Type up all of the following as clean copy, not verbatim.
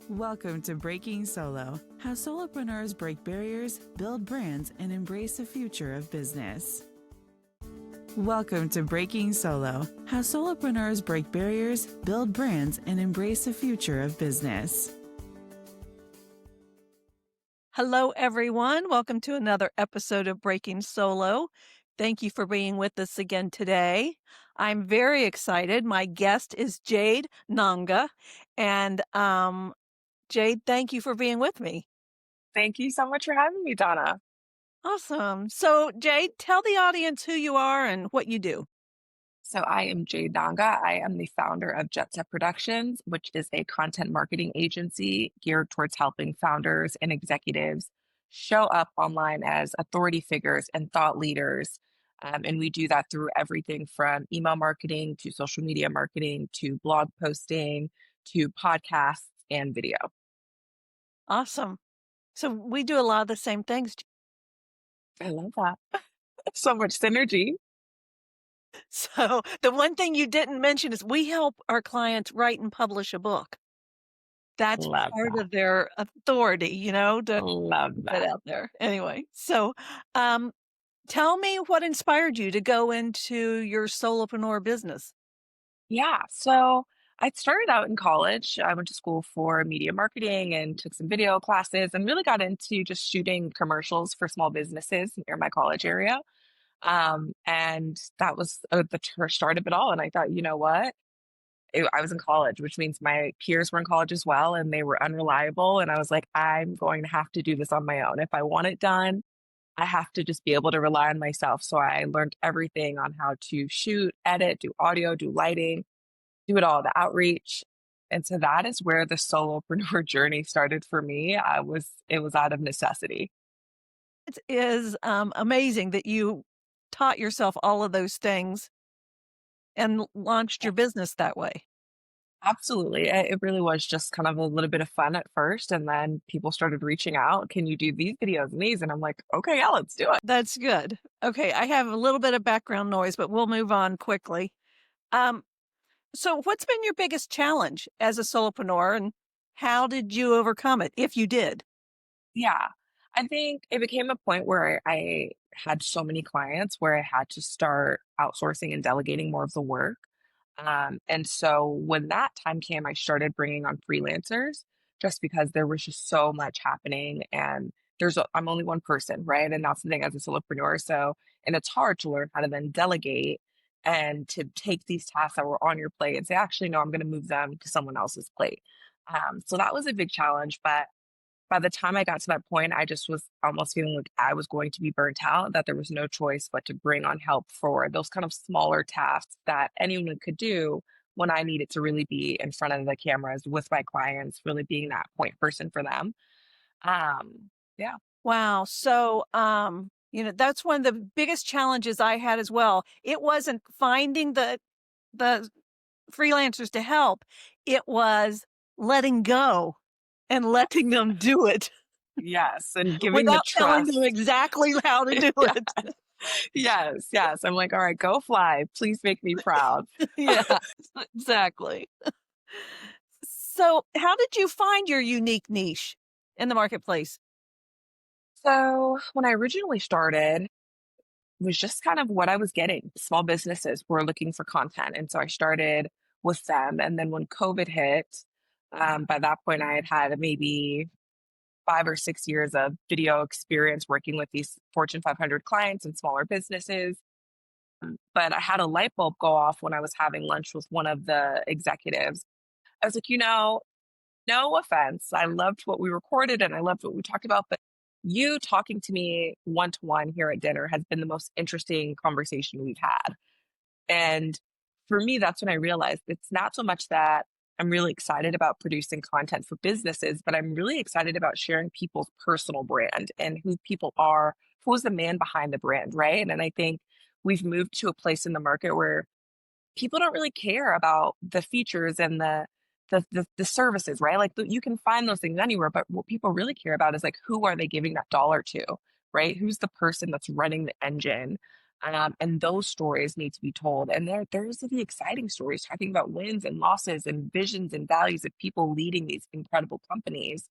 Welcome to Breaking Solo, how solopreneurs break barriers, build brands, and embrace the future of business. Welcome to Breaking Solo, how solopreneurs break barriers, build brands, and embrace the future of business. Hello, everyone. Welcome to another episode of Breaking Solo. Thank you for being with us again today. I'm very excited. My guest is Jade Nangah. And Jade, thank you for being with me. Thank you so much for having me, Donna. Awesome. So, Jade, tell the audience who you are and what you do. So I am Jade Nangah. I am the founder of Jet Set Productions, which is a content marketing agency geared towards helping founders and executives show up online as authority figures and thought leaders. And we do that through everything from email marketing to social media marketing to blog posting to podcasts and video. Awesome. So we do a lot of the same things. I love that. So much synergy. So the one thing you didn't mention is we help our clients write and publish a book. That's Love part that. of their authority, to Love put that. out there. Anyway, so tell me what inspired you to go into your solopreneur business. Yeah. So I started out in college. I went to school for media marketing and took some video classes and really got into just shooting commercials for small businesses near my college area. And that was the start of it all. And I thought, you know what? I was in college, which means my peers were in college as well, and they were unreliable. And I was like, I'm going to have to do this on my own. If I want it done, I have to just be able to rely on myself. So I learned everything on how to shoot, edit, do audio, do lighting, do it all, the outreach. And so that is where the solopreneur journey started for me. It was out of necessity. It is amazing that you taught yourself all of those things and launched your business that way. Absolutely. It really was just kind of a little bit of fun at first. And then people started reaching out. Can you do these videos and these? And I'm like, okay, yeah, let's do it. That's good. Okay, I have a little bit of background noise, but we'll move on quickly. So what's been your biggest challenge as a solopreneur and how did you overcome it, if you did? Yeah. I think it became a point where I had so many clients where I had to start outsourcing and delegating more of the work. And so when that time came, I started bringing on freelancers just because there was just so much happening. And I'm only one person, right? And that's the thing as a solopreneur. And it's hard to learn how to then delegate and to take these tasks that were on your plate and say, actually, no, I'm going to move them to someone else's plate. So that was a big challenge. But by the time I got to that point, I just was almost feeling like I was going to be burnt out, that there was no choice but to bring on help for those kind of smaller tasks that anyone could do when I needed to really be in front of the cameras with my clients, really being that point person for them. Yeah. Wow. So, that's one of the biggest challenges I had as well. It wasn't finding the freelancers to help. It was letting go and letting them do it Yes. And giving the without telling trust. them exactly how to do Yeah. it. Yes. Yes. I'm like, all right, go fly. Please make me proud. Yeah, exactly. So, how did you find your unique niche in the marketplace? So when I originally started, was just kind of what I was getting. Small businesses were looking for content. And so I started with them. And then when COVID hit, by that point, I had had maybe 5 or 6 years of video experience working with these Fortune 500 clients and smaller businesses. But I had a light bulb go off when I was having lunch with one of the executives. I was like, no offense. I loved what we recorded and I loved what we talked about, but you talking to me one to one here at dinner has been the most interesting conversation we've had. And for me, that's when I realized it's not so much that I'm really excited about producing content for businesses, but I'm really excited about sharing people's personal brand and who people are, who's the man behind the brand, right? And I think we've moved to a place in the market where people don't really care about the features and the services, right? Like you can find those things anywhere, but what people really care about is like who are they giving that dollar to, right? Who's the person that's running the engine? And those stories need to be told. And there's the exciting stories talking about wins and losses and visions and values of people leading these incredible companies.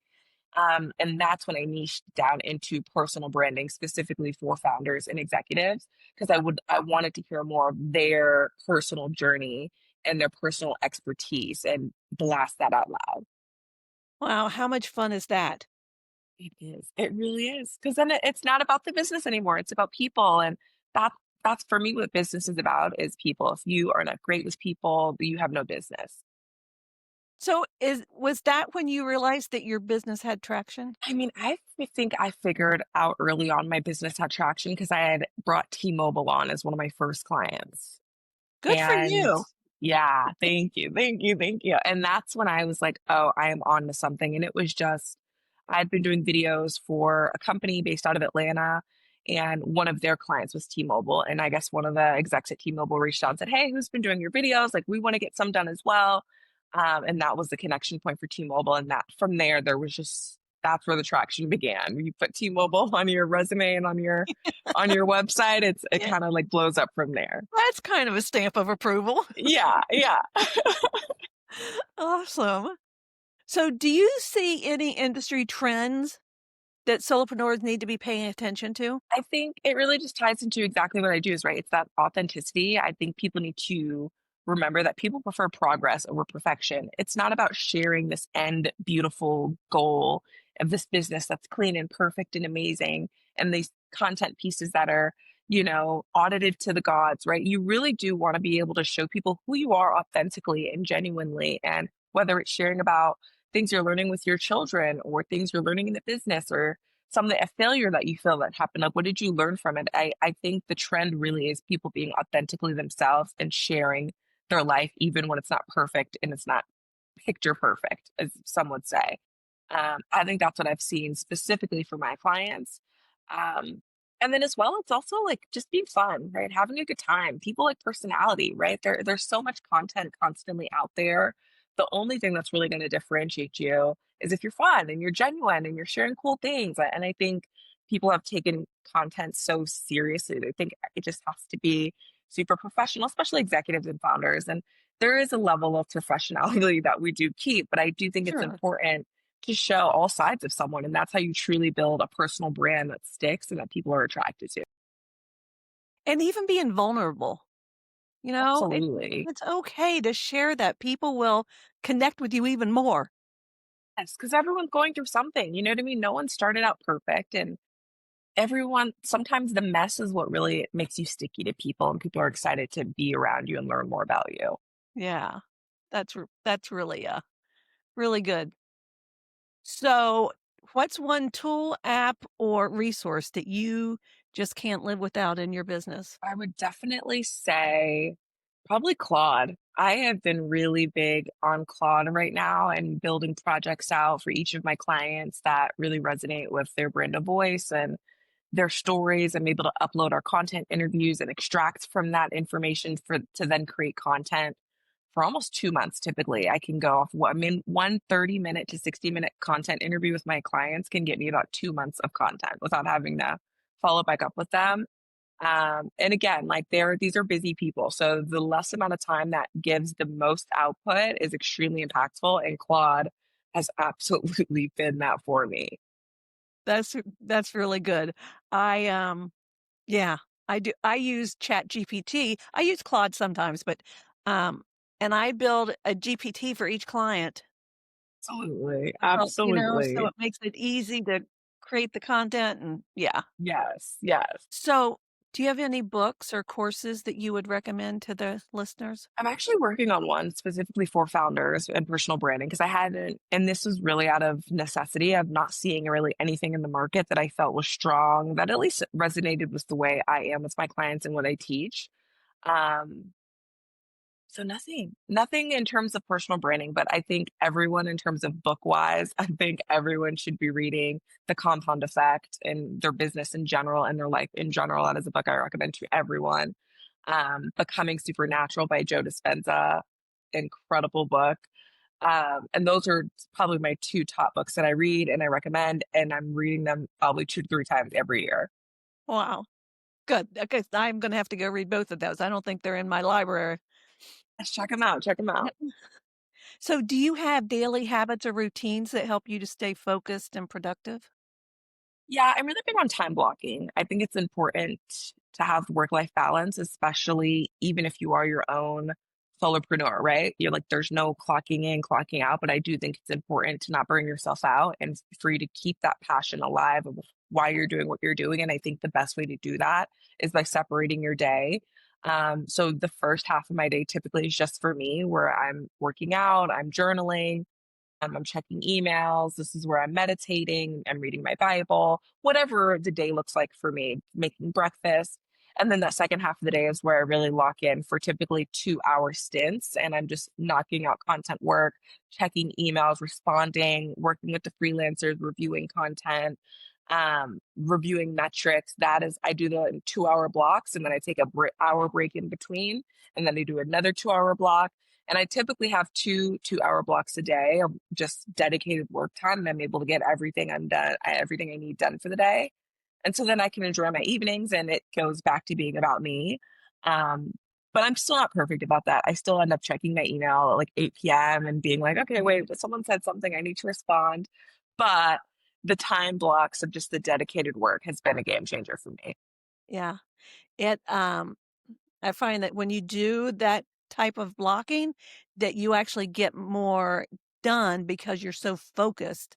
And that's when I niched down into personal branding, specifically for founders and executives, because I wanted to hear more of their personal journey and their personal expertise and blast that out loud. Wow, how much fun is that? It is. It really is. Because then it's not about the business anymore. It's about people. And that that's for me what business is about is people. If you are not great with people, you have no business. So is was that when you realized that your business had traction? I mean, think I figured out early on my business had traction because I had brought T-Mobile on as one of my first clients. Good for And you. yeah, thank you, thank you, thank you. And that's when I was like, oh, I am on to something. And it was just, I'd been doing videos for a company based out of Atlanta, and one of their clients was T-Mobile. And I guess one of the execs at T-Mobile reached out and said, hey, who's been doing your videos? Like, we want to get some done as well. And that was the connection point for T-Mobile. And that from there, there was just, that's where the traction began. You put T-Mobile on your resume and on your website, it Yeah, kind of like blows up from there. that's kind of a stamp of approval. Yeah, yeah. Awesome. So do you see any industry trends that solopreneurs need to be paying attention to? I think it really just ties into exactly what I do is right. It's that authenticity. I think people need to remember that people prefer progress over perfection. It's not about sharing this end beautiful goal of this business that's clean and perfect and amazing and these content pieces that are, audited to the gods, right? You really do want to be able to show people who you are authentically and genuinely. And whether it's sharing about things you're learning with your children or things you're learning in the business or something a failure that you feel that happened, like what did you learn from it? I think the trend really is people being authentically themselves and sharing their life even when it's not perfect and it's not picture perfect, as some would say. I think that's what I've seen specifically for my clients. um, and then as well, it's also like just being fun, right? Having a good time. People like personality, right? There's so much content constantly out there. The only thing that's really going to differentiate you is if you're fun and you're genuine and you're sharing cool things. And I think people have taken content so seriously. They think it just has to be super professional, especially executives and founders. And there is a level of professionality that we do keep, but I do think it's Sure. important to show all sides of someone. And that's how you truly build a personal brand that sticks and that people are attracted to. And even being vulnerable, Absolutely. it's okay to share that. People will connect with you even more. Yes, because everyone's going through something. You know what I mean? No one started out perfect. And everyone, sometimes the mess is what really makes you sticky to people, and people are excited to be around you and learn more about you. Yeah. That's really, really good. So, what's one tool, app, or resource that you just can't live without in your business? I would definitely say probably Claude. I have been really big on Claude right now and building projects out for each of my clients that really resonate with their brand of voice and their stories. I'm able to upload our content interviews and extract from that information for to then create content for almost 2 months. Typically, I can go off what I mean, one 30-minute to 60-minute content interview with my clients can get me about 2 months of content without having to follow back up with them. And again, like these are busy people. So the less amount of time that gives the most output is extremely impactful. And Claude has absolutely been that for me. That's really good. I, yeah, I use ChatGPT. I use Claude sometimes, but, um and I build a GPT for each client. Absolutely. So Absolutely. it makes it easy to create the content and yeah. Yes. Yes. So, do you have any books or courses that you would recommend to the listeners? I'm actually working on one specifically for founders and personal branding because I hadn't, and this was really out of necessity of not seeing really anything in the market that I felt was strong, that at least resonated with the way I am with my clients and what I teach. Um, So nothing in terms of personal branding, but I think everyone in terms of book wise, I think everyone should be reading The Compound Effect and their business in general and their life in general. That is a book I recommend to everyone. Becoming Supernatural by Joe Dispenza, incredible book. And those are probably my two top books that I read and I recommend, and I'm reading them probably 2 to 3 times every year. Wow. Good. Okay, I'm gonna have to go read both of those. I don't think they're in my library. Let's check them out. Check them out. Yep. So do you have daily habits or routines that help you to stay focused and productive? Yeah, I'm really big on time blocking. I think it's important to have work-life balance, especially even if you are your own solopreneur, right? You're like, there's no clocking in, clocking out, but I do think it's important to not burn yourself out and for you to keep that passion alive of why you're doing what you're doing. And I think the best way to do that is by separating your day. So the first half of my day typically is just for me, where I'm working out, I'm journaling, I'm checking emails. This is where I'm meditating. I'm reading my Bible, whatever the day looks like for me, making breakfast. And then that second half of the day is where I really lock in for typically 2 hour stints. And I'm just knocking out content work, checking emails, responding, working with the freelancers, reviewing content, reviewing metrics. That is, I do the in 2 hour blocks and then I take a hour break in between. And then I do another 2 hour block, and I typically have 2 2 hour blocks a day of just dedicated work time. And I'm able to get everything I need done for the day. And so then I can enjoy my evenings and it goes back to being about me. Um, but I'm still not perfect about that. I still end up checking my email at like 8 p.m. and being like, okay, wait, someone said something. I need to respond. But the time blocks of just the dedicated work has been a game changer for me. Yeah. It I find that when you do that type of blocking, that you actually get more done because you're so focused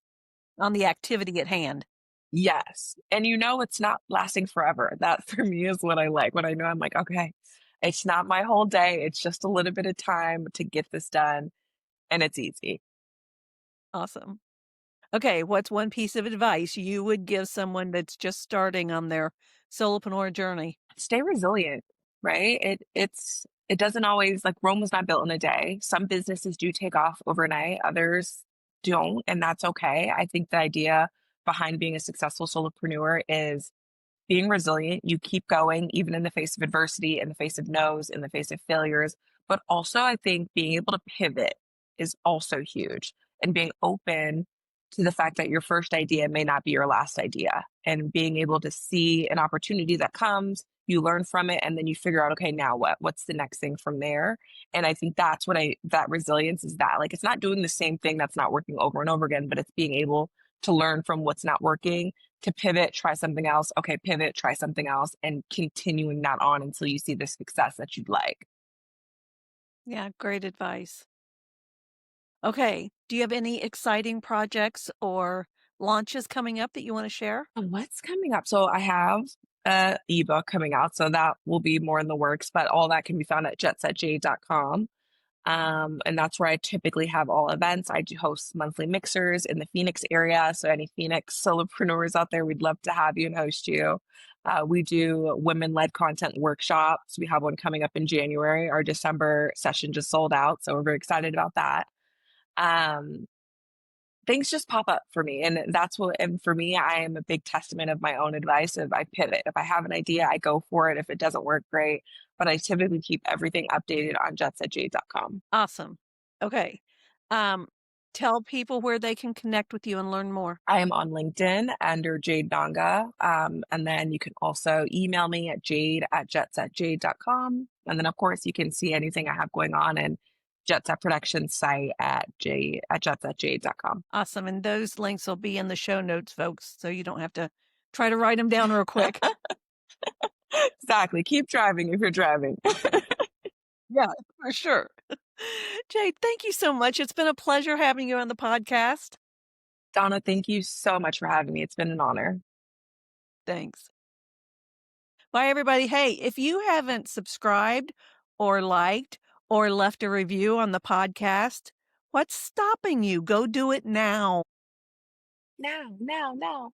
on the activity at hand. Yes. And it's not lasting forever. That for me is what I like. When I know I'm like, okay, it's not my whole day. It's just a little bit of time to get this done. And it's easy. Awesome. Okay, what's one piece of advice you would give someone that's just starting on their solopreneur journey? Stay resilient, right? It doesn't always, like, Rome was not built in a day. Some businesses do take off overnight, others don't, and that's okay. I think the idea behind being a successful solopreneur is being resilient. You keep going, even in the face of adversity, in the face of no's, in the face of failures. But also, I think being able to pivot is also huge, and being open to the fact that your first idea may not be your last idea, and being able to see an opportunity that comes, you learn from it, and then you figure out, okay, now what? What's the next thing from there? And I think that resilience is that, like, it's not doing the same thing that's not working over and over again, but it's being able to learn from what's not working, to pivot, try something else. Okay, pivot, try something else, and continuing that on until you see the success that you'd like. Yeah, great advice. Okay, do you have any exciting projects or launches coming up that you want to share? What's coming up? So I have a ebook coming out, so that will be more in the works, but all that can be found at jetsetjade.com. And that's where I typically have all events. I do host monthly mixers in the Phoenix area. So any Phoenix solopreneurs out there, we'd love to have you and host you. We do women-led content workshops. We have one coming up in January. Our December session just sold out, so we're very excited about that. Um, Things just pop up for me, and and for me, I am a big testament of my own advice. If I pivot, if I have an idea, I go for it. If it doesn't work, great. But I typically keep everything updated on jetsetjade.com. Awesome. Okay. Um, tell people where they can connect with you and learn more. I am on LinkedIn under Jade Nangah. And then you can also email me at jade@jetsetjade.com. And then, of course, you can see anything I have going on in Jetset Productions site at jetsetjade.com. Awesome. And those links will be in the show notes, folks, so you don't have to try to write them down real quick. Exactly. Keep driving if you're driving. Yeah, for sure. Jade, thank you so much. It's been a pleasure having you on the podcast. Donna, thank you so much for having me. It's been an honor. Thanks. Bye, everybody. Hey, if you haven't subscribed or liked or left a review on the podcast, what's stopping you? Go do it now. Now, now, now.